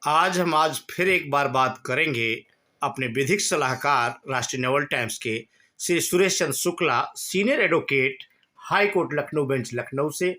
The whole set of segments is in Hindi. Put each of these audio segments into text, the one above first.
आज फिर एक बार बात करेंगे अपने विधिक सलाहकार राष्ट्रीय नवल टाइम्स के Shri Suresh Chandra Shukla, senior advocate, high court Lucknow bench Lucknow से,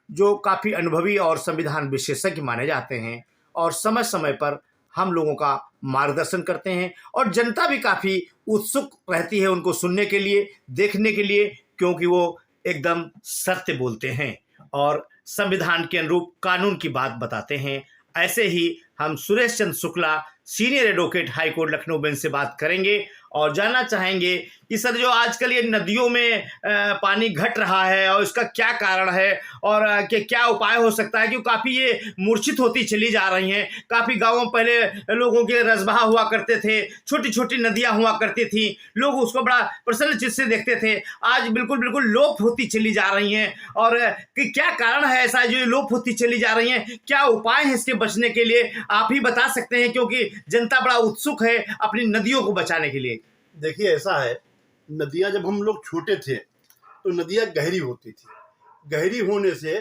जो काफ़ी अनुभवी और संविधान विशेषज्ञ माने जाते हैं और समय समय पर हम लोगों का मार्गदर्शन करते हैं और जनता भी काफ़ी उत्सुक रहती है उनको सुनने के लिए, देखने के लिए, क्योंकि वो एकदम सत्य बोलते हैं और संविधान के अनुरूप कानून की बात बताते हैं। ऐसे ही हम Suresh Chandra Shukla, senior advocate, high court Lucknow bench से बात करेंगे और जानना चाहेंगे कि सर, जो आजकल ये नदियों में पानी घट रहा है और इसका क्या कारण है और कि क्या उपाय हो सकता है, क्योंकि काफ़ी ये मूर्छित होती चली जा रही हैं। काफ़ी गाँवों में पहले लोगों के रसबहा हुआ करते थे, छोटी छोटी नदियाँ हुआ करती थी, लोग उसको बड़ा प्रसन्न चित्त से देखते थे। आज बिल्कुल बिल्कुल लोप होती चली जा रही हैं और कि क्या कारण है ऐसा जो लोप होती चली जा रही हैं, क्या उपाय है इसके बचने के लिए, आप ही बता सकते हैं, क्योंकि जनता बड़ा उत्सुक है अपनी नदियों को बचाने के लिए। देखिए, ऐसा है, नदियां जब हम लोग छोटे थे तो नदियां गहरी होती थी। गहरी होने से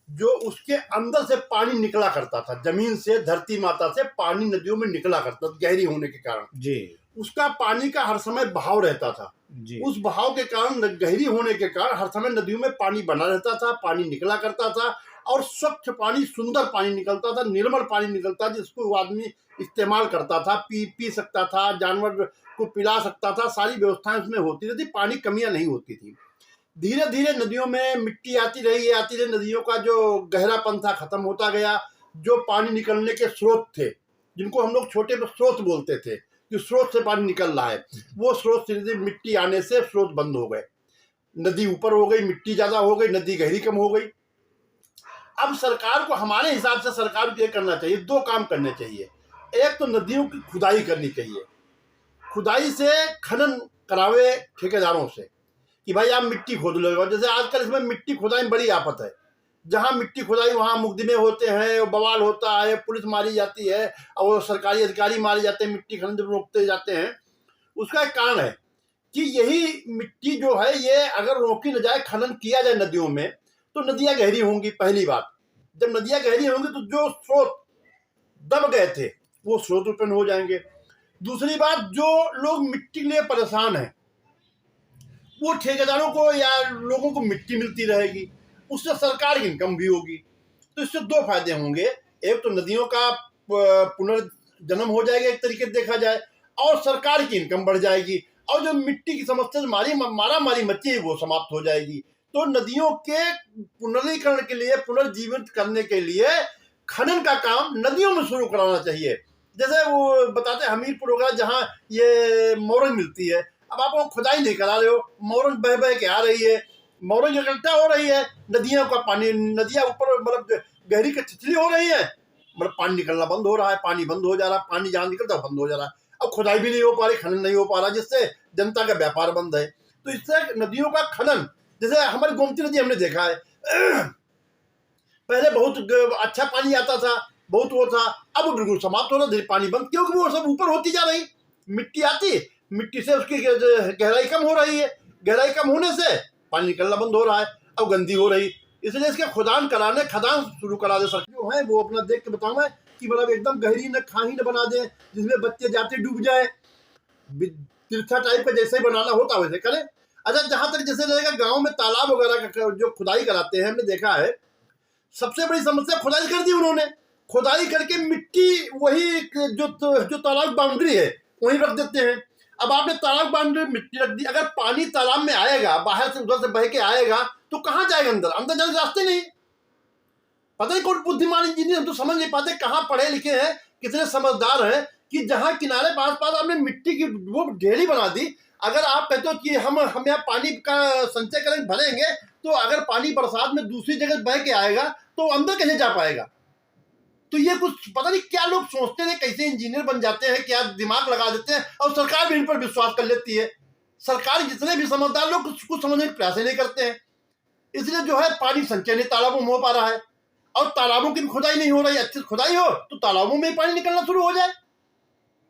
जो उसके अंदर से पानी निकला करता था, जमीन से, धरती माता से पानी नदियों में निकला करता था, गहरी होने के कारण जी, उसका पानी का हर समय बहाव रहता था जी। उस बहाव के कारण, गहरी होने के कारण हर समय नदियों में पानी बना रहता था, पानी निकला करता था और स्वच्छ पानी, सुंदर पानी निकलता था, निर्मल पानी निकलता, जिसको वो आदमी इस्तेमाल करता था, पी सकता था, जानवर को पिला सकता था, सारी व्यवस्थाएं उसमें होती रहती, पानी कमियां नहीं होती थी। धीरे धीरे नदियों में मिट्टी आती रही, नदियों का जो गहरापन था खत्म होता गया। जो पानी निकलने के स्रोत थे, जिनको हम लोग छोटे में स्रोत बोलते थे कि स्रोत से पानी निकल रहा है, वो स्रोत धीरे धीरे मिट्टी आने से स्रोत बंद हो गए, नदी ऊपर हो गई, मिट्टी ज्यादा हो गई, नदी गहरी कम हो गई। अब सरकार को, हमारे हिसाब से सरकार को ये करना चाहिए, दो काम करने चाहिए। एक तो नदियों की खुदाई करनी चाहिए, खुदाई से खनन करावे ठेकेदारों से कि भाई आप मिट्टी खोद लो। जैसे आजकल इसमें मिट्टी खुदाई में बड़ी आफत है, जहां मिट्टी खुदाई वहां मुकदमे होते हैं, बवाल होता है, पुलिस मारी जाती है और सरकारी अधिकारी मारे जाते हैं, मिट्टी खनन जब रोकते जाते हैं। उसका एक कारण है कि यही मिट्टी जो है, ये अगर रोकी न जाए, खनन किया जाए नदियों में, तो नदियां गहरी होंगी। पहली बात, जब नदियां गहरी होंगी तो जो स्रोत दब गए थे वो स्रोत उत्पन्न हो जाएंगे। दूसरी बात, जो लोग मिट्टी के लिए परेशान हैं, वो ठेकेदारों को या लोगों को मिट्टी मिलती रहेगी, उससे सरकार की इनकम भी होगी। तो इससे दो फायदे होंगे। एक तो नदियों का पुनर्जन्म हो जाएगा एक तरीके से देखा जाए, और सरकार की इनकम बढ़ जाएगी, और जो मिट्टी की समस्या से मारा मारी मची है वो समाप्त हो जाएगी। तो नदियों के पुनरीकरण के लिए, पुनर्जीवित करने के लिए खनन का काम नदियों में शुरू कराना चाहिए। जैसे वो बताते हैं हमीरपुर वगैरह, जहाँ ये मोरंग मिलती है, अब आप वो खुदाई नहीं करा रहे हो, मोरंग बह बह के आ रही है, मोरंग इकट्ठा हो रही है, नदियों का पानी, नदियां ऊपर मतलब गहरी की छिछली हो रही है, मतलब पानी निकलना बंद हो रहा है, पानी बंद हो जा रहा है, पानी जहाँ निकलता है बंद हो जा रहा है। अब खुदाई भी नहीं हो पा रही, खनन नहीं हो पा रहा, जिससे जनता का व्यापार बंद है। तो इससे नदियों का खनन, जैसे हमारी गोमती नदी हमने देखा है, पहले बहुत अच्छा पानी आता था, बहुत वो था, अब बिल्कुल समाप्त हो रहा, पानी बंद, क्योंकि वो सब ऊपर होती जा रही, मिट्टी आती, मिट्टी से उसकी गहराई कम हो रही है, गहराई कम होने से पानी निकलना बंद हो रहा है, अब गंदी हो रही। इसलिए इसके खदान शुरू करा दे सरकार जो है, वो अपना देख के बताऊं कि मतलब एकदम गहरी न खाही न बना दे जिसमें बच्चे जाते डूब जाए, तीर्था टाइप का जैसे बनाना होता वैसे करें। अच्छा, जहां तक जैसे रहेगा गाँव में तालाब वगैरह का जो खुदाई कराते हैं, हमने देखा है सबसे बड़ी समस्या खुदाई कर दी उन्होंने, खुदाई करके मिट्टी वही जो तालाब बाउंड्री है वहीं रख देते हैं। अब आपने तालाब बाउंड्री मिट्टी रख दी, अगर पानी तालाब में आएगा, बाहर से उधर से बह के आएगा, तो कहाँ जाएगा? अंदर जाने के रास्ते नहीं। पता नहीं कौन बुद्धिमान इंजीनियर, हम तो समझ नहीं पाते कहाँ पढ़े लिखे हैं, कितने समझदार हैं कि जहां किनारे पास आपने मिट्टी की वो ढेरी बना दी। अगर आप कहते हो कि हम यहाँ पानी का संचय करेंगे, भरेंगे, तो अगर पानी बरसात में दूसरी जगह बह के आएगा तो अंदर कैसे जा पाएगा? तो ये कुछ पता नहीं क्या लोग सोचते हैं, कैसे इंजीनियर बन जाते हैं, क्या दिमाग लगा देते हैं, और सरकार भी इन पर विश्वास कर लेती है। सरकार जितने भी समझदार लोग कुछ समझने के प्रयास नहीं करते हैं, इसलिए जो है पानी संचय नहीं तालाबों में हो पा रहा है, और तालाबों की भी खुदाई नहीं हो रही। अच्छी खुदाई हो तो तालाबों में ही पानी निकलना शुरू हो जाए।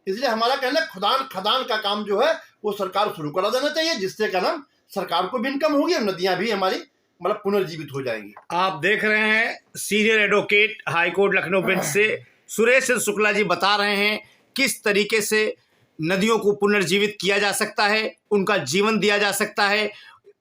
इसलिए हमारा कहना है खदान का काम जो है वो सरकार शुरू करा देना चाहिए, जिससे क्या नाम सरकार को भी इनकम होगी और नदियां भी हमारी मतलब पुनर्जीवित हो जाएंगी। आप देख रहे हैं senior advocate, high court Lucknow bench से सुरेश चंद्र शुक्ला जी बता रहे हैं किस तरीके से नदियों को पुनर्जीवित किया जा सकता है, उनका जीवन दिया जा सकता है।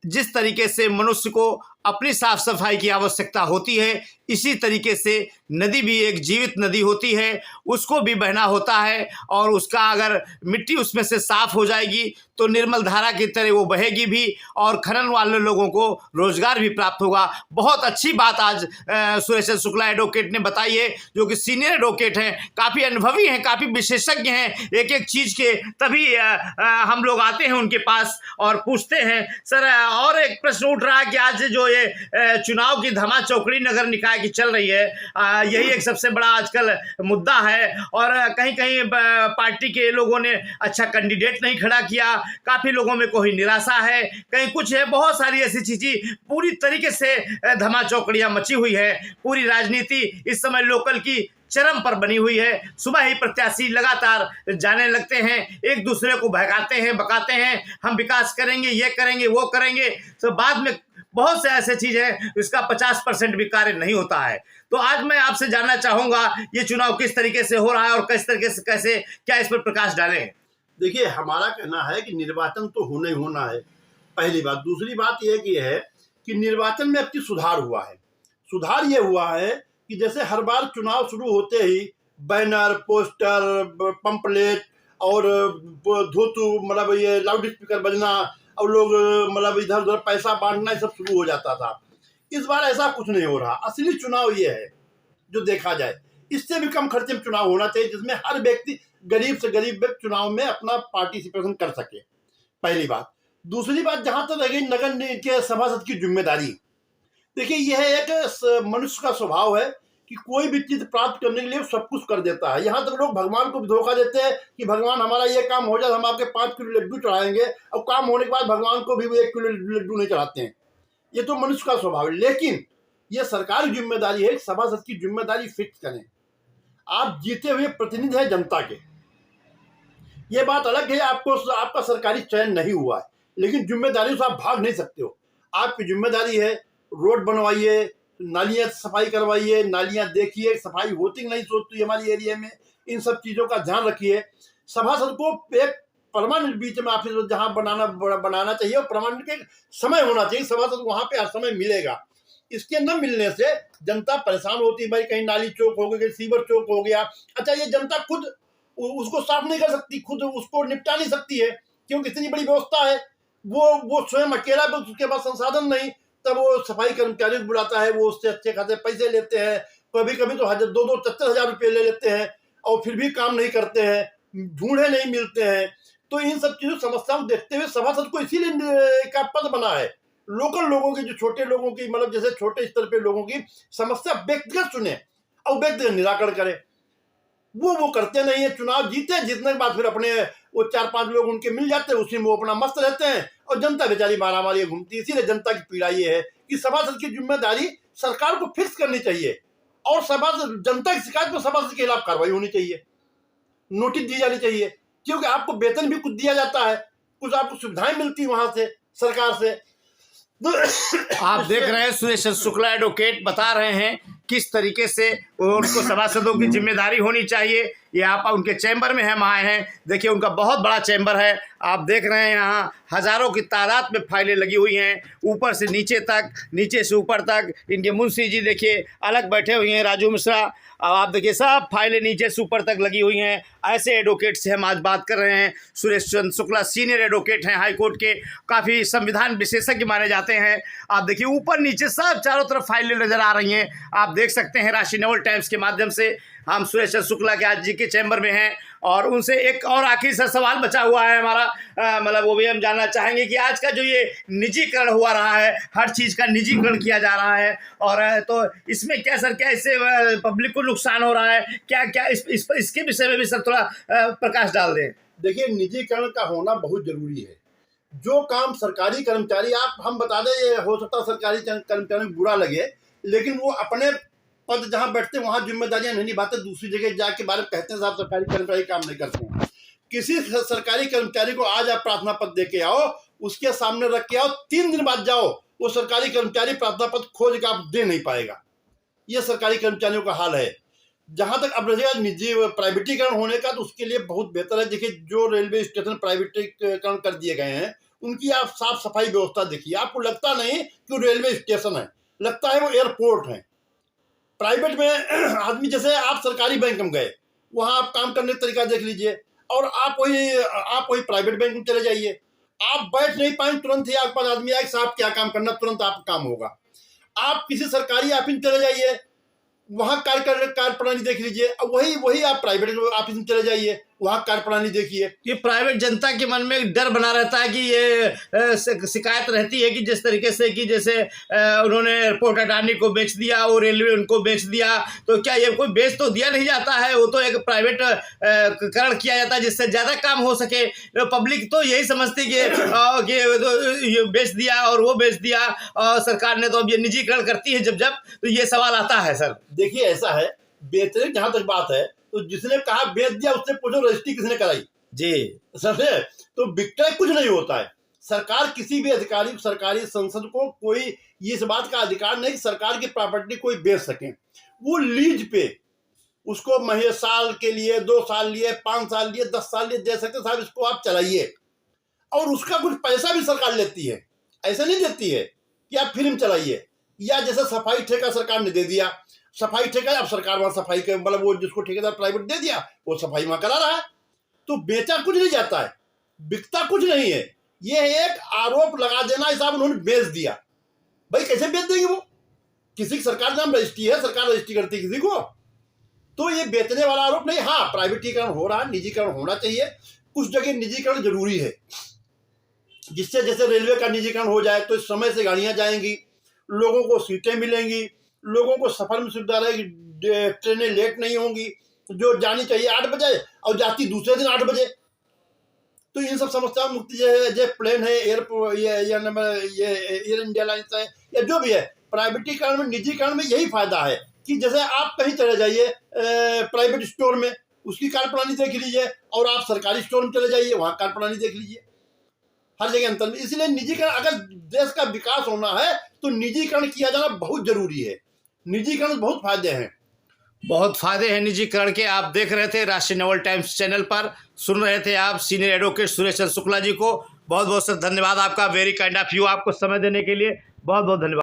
जिस तरीके से मनुष्य को अपनी साफ सफाई की आवश्यकता होती है, इसी तरीके से नदी भी एक जीवित नदी होती है, उसको भी बहना होता है और उसका अगर मिट्टी उसमें से साफ हो जाएगी तो निर्मल धारा की तरह वो बहेगी भी और खनन वाले लोगों को रोजगार भी प्राप्त होगा। बहुत अच्छी बात आज सुरेश चंद्र शुक्ला एडवोकेट ने बताई है, जो कि सीनियर एडवोकेट हैं, काफ़ी अनुभवी हैं, काफ़ी विशेषज्ञ हैं एक एक चीज़ के। तभी हम लोग आते हैं उनके पास और पूछते हैं। सर, और एक प्रश्न उठ रहा है कि आज जो ये चुनाव की धमा चौकड़ी नगर निकाय की चल रही है, यही एक सबसे बड़ा आजकल मुद्दा है और कहीं कहीं पार्टी के लोगों ने अच्छा कैंडिडेट नहीं खड़ा किया, काफ़ी लोगों में कोई निराशा है, कहीं कुछ है, बहुत सारी ऐसी चीज़ें पूरी तरीके से धमा चौकड़ियाँ मची हुई है। पूरी राजनीति इस समय लोकल की चरम पर बनी हुई है। सुबह ही प्रत्याशी लगातार जाने लगते हैं, एक दूसरे को बहकाते हैं, बकाते हैं, हम विकास करेंगे, ये करेंगे, वो करेंगे, तो बाद में बहुत से ऐसे चीज़ है इसका 50% भी कार्य नहीं होता है। तो आज मैं आपसे जानना चाहूँगा ये चुनाव किस तरीके से हो रहा है और किस तरीके से कैसे क्या इस पर प्रकाश डालें। देखिए, हमारा कहना है कि निर्वाचन तो होना ही होना है, पहली बात। दूसरी बात यह कि है कि निर्वाचन में अब की सुधार हुआ है। सुधार ये हुआ है कि जैसे हर बार चुनाव शुरू होते ही बैनर, पोस्टर, पंपलेट और धोतू मतलब ये लाउड स्पीकर बजना और लोग मतलब इधर उधर पैसा बांटना, ये सब शुरू हो जाता था। इस बार ऐसा कुछ नहीं हो रहा। असली चुनाव ये है जो देखा जाए, इससे भी कम खर्चे में चुनाव होना चाहिए, जिसमें हर व्यक्ति, गरीब से गरीब व्यक्ति चुनाव में अपना पार्टिसिपेशन कर सके, पहली बात। दूसरी बात, जहां तक रही नगर के सभासद की जिम्मेदारी, देखिए यह एक मनुष्य का स्वभाव है कि कोई भी चीज प्राप्त करने के लिए सब कुछ कर देता है। यहाँ तक लोग भगवान को भी धोखा देते हैं कि भगवान हमारा ये काम हो जाए, हम आपके 5 किलो लड्डू चढ़ाएंगे, और काम होने के बाद भगवान को भी वो 1 किलो लड्डू नहीं चढ़ाते हैं। ये तो मनुष्य का स्वभाव है। लेकिन ये सरकार की जिम्मेदारी है, सभासद की जिम्मेदारी फिक्स करें। आप जीते हुए प्रतिनिधि हैं जनता के, ये बात अलग है आपको आपका सरकारी चयन नहीं हुआ है, लेकिन जिम्मेदारी से आप भाग नहीं सकते हो। आपकी जिम्मेदारी है रोड बनवाइए, नालियां सफाई करवाइए, नालियां देखिए, सफाई होती नहीं सोचती हमारी एरिया में, इन सब चीज़ों का ध्यान रखिए। सभासद को एक परमानेंट बीच में ऑफिस जहाँ बनाना चाहिए और परमानेंट के समय होना चाहिए, सभासद वहाँ पे हर समय मिलेगा। इसके न मिलने से जनता परेशान होती है, भाई कहीं नाली चौक हो गई, कहीं सीवर चौक हो गया। अच्छा, ये जनता खुद उसको साफ नहीं कर सकती, खुद उसको निपटा नहीं सकती है, क्योंकि इतनी बड़ी व्यवस्था है, वो स्वयं अकेला, उसके पास संसाधन नहीं, तब वो सफाई कर्मचारी को बुलाता है, वो उससे अच्छे खासे पैसे लेते हैं, कभी कभी तो 2-2, 3-4 रुपये ले लेते हैं और फिर भी काम नहीं करते हैं, ढूंढे नहीं मिलते हैं। तो इन सब चीजों समस्याओं को देखते हुए सभासद को इसीलिए का पद बना है, लोकल लोगों की, जो छोटे लोगों की, मतलब जैसे छोटे स्तर पे लोगों की समस्या व्यक्तिगत सुने और व्यक्तिगत निराकरण करे। वो करते नहीं है। चुनाव जीतने के बाद फिर अपने वो 4-5 लोग उनके मिल जाते हैं, उसी में वो अपना मस्त रहते हैं और जनता बेचारी मारामारी घूमती है। इसीलिए जनता की पीड़ा ये है कि सभासद की जिम्मेदारी सरकार को फिक्स करनी चाहिए और सभासद, जनता की शिकायत पर सभासद के खिलाफ कार्रवाई होनी चाहिए, नोटिस दी जानी चाहिए, क्योंकि आपको वेतन भी कुछ दिया जाता है, कुछ आपको सुविधाएं मिलती है वहां से, सरकार से। आप देख रहे हैं सुरेश चंद्र शुक्ला एडवोकेट बता रहे हैं किस तरीके से उनको सभासदों की जिम्मेदारी होनी चाहिए। ये आप उनके चैम्बर में हम आए हैं, देखिए उनका बहुत बड़ा चैम्बर है, आप देख रहे हैं यहाँ हज़ारों की तादाद में फाइलें लगी हुई हैं, ऊपर से नीचे तक, नीचे से ऊपर तक। इनके मुंशी जी देखिए अलग बैठे हुए हैं, राजू मिश्रा, अब आप देखिए सब फाइलें नीचे से ऊपर तक लगी हुई हैं। ऐसे एडवोकेट से हम आज बात कर रहे हैं। सुरेश चंद्र शुक्ला सीनियर एडवोकेट हैं, हाईकोर्ट के काफ़ी संविधान विशेषज्ञ माने जाते हैं। आप देखिए ऊपर नीचे सब चारों तरफ फाइलें नज़र आ रही हैं, आप देख सकते हैं। राष्ट्रीय नवल टाइम्स के माध्यम से हम सुरेश चंद्र शुक्ला के आज जी के चैम्बर में हैं और उनसे एक और आखिरी सा सवाल बचा हुआ है हमारा, मतलब वो भी हम जानना चाहेंगे कि आज का जो ये निजीकरण हुआ रहा है, हर चीज़ का निजीकरण किया जा रहा है, और तो इसमें क्या सर, क्या इससे पब्लिक को नुकसान हो रहा है, क्या क्या इसके विषय में भी सर थोड़ा प्रकाश डाल दें। देखिए, निजीकरण का होना बहुत जरूरी है। जो काम सरकारी कर्मचारी, हम बता दें, ये हो सकता है सरकारी कर्मचारी को बुरा लगे, लेकिन वो अपने पद जहां बैठते हैं वहां जिम्मेदारियां नहीं निभाते, दूसरी जगह जाके बारे में कहते हैं साहब सरकारी कर्मचारी काम नहीं करते हैं। किसी सरकारी कर्मचारी को आज आप प्रार्थना पत्र दे के आओ, उसके सामने रख के आओ, 3 दिन बाद जाओ, वो सरकारी कर्मचारी प्रार्थना पत्र खोज के आप दे नहीं पाएगा। ये सरकारी कर्मचारियों का हाल है। जहां तक अब रहेगा निजी प्राइवेटीकरण होने का, तो उसके लिए बहुत बेहतर है। देखिए, जो रेलवे स्टेशन प्राइवेटीकरण कर दिए गए हैं, उनकी आप साफ सफाई व्यवस्था देखिए, आपको लगता नहीं कि वो रेलवे स्टेशन है, लगता है वो एयरपोर्ट है। प्राइवेट में आदमी, जैसे आप सरकारी बैंक में गए, वहां आप काम करने का तरीका देख लीजिए, और आप वही प्राइवेट बैंक में चले जाइए, आप बैठ नहीं पाए, तुरंत ही आपके पास आदमी आए, साहब क्या काम करना, तुरंत आपका काम होगा। आप किसी सरकारी ऑफिस में चले जाइए, वहां कार्य प्रणाली देख लीजिए। अब वही आप प्राइवेट ऑफिस में चले जाइए, वहां कार्य प्रणाली देखिए। ये प्राइवेट जनता के मन में एक डर बना रहता है कि ये शिकायत रहती है कि जिस तरीके से कि जैसे उन्होंने एयरपोर्ट अडानी को बेच दिया और रेलवे उनको बेच दिया, तो क्या ये कोई बेच तो दिया नहीं जाता है, वो तो एक प्राइवेट करण किया जाता है जिससे ज़्यादा काम हो सके। पब्लिक तो यही समझती कि ये बेच दिया और वो बेच दिया और सरकार ने तो अब ये निजीकरण करती है जब तो ये सवाल आता है सर। देखिए, ऐसा है, बेचने जहां तक बात है, तो जिसने कहा बेच दिया उससे पूछो रजिस्ट्री किसने कराई जी। समझे? तो विक्रय कुछ नहीं होता है। सरकार किसी भी अधिकारी, सरकारी संसद को कोई इस बात का अधिकार नहीं कि सरकार की प्रॉपर्टी कोई बेच सके। वो लीज पे उसको महीने, साल के लिए, 2 साल लिए, 5 साल लिए, 10 साल लिए दे सकते, साहब इसको आप चलाइए, और उसका कुछ पैसा भी सरकार लेती है। ऐसा नहीं देती है कि आप फिल्म चलाइए, या जैसे सफाई ठेका सरकार ने दे दिया, सफाई ठेका, अब सरकार वहां सफाई के मतलब वो जिसको ठेकेदार प्राइवेट दे दिया, वो सफाई वहां करा रहा है। तो बेचा कुछ नहीं जाता है, बिकता कुछ नहीं है। ये एक आरोप लगा देना, साहब उन्होंने बेच दिया। भाई कैसे बेच देंगे वो? किसी की सरकार नाम रजिस्ट्री है, सरकार रजिस्ट्री करती है किसी को, तो ये बेचने वाला आरोप नहीं। हाँ, प्राइवेटीकरण हो रहा है, निजीकरण होना चाहिए, कुछ जगह निजीकरण जरूरी है, जिससे जैसे रेलवे का निजीकरण हो जाए तो समय से गाड़ियां जाएंगी, लोगों को सीटें मिलेंगी, लोगों को सफर में सुविधा रहेगी, ट्रेनें लेट नहीं होंगी, जो जानी चाहिए 8 बजे और जाती दूसरे दिन 8 बजे। तो इन सब समस्याओं मुक्ति जो प्लेन है, ये एयर इंडिया लाइन्स है, या जो भी है, प्राइवेटीकरण में, निजीकरण में यही फायदा है कि जैसे आप कहीं चले जाइए प्राइवेट स्टोर में, उसकी कार्य प्रणाली देख लीजिए, और आप सरकारी स्टोर में चले जाइए, वहां कार्य प्रणाली देख लीजिए, हर जगह अंतर में। इसलिए निजीकरण, अगर देश का विकास होना है तो निजीकरण किया जाना बहुत जरूरी है। निजीकरण बहुत फायदे हैं, बहुत फायदे हैं निजीकरण के। आप देख रहे थे राष्ट्रीय नवल टाइम्स चैनल पर, सुन रहे थे आप सीनियर एडवोकेट सुरेश चंद्र शुक्ला जी को। बहुत बहुत सर धन्यवाद आपका, वेरी काइंड ऑफ यू, आपको समय देने के लिए बहुत बहुत धन्यवाद।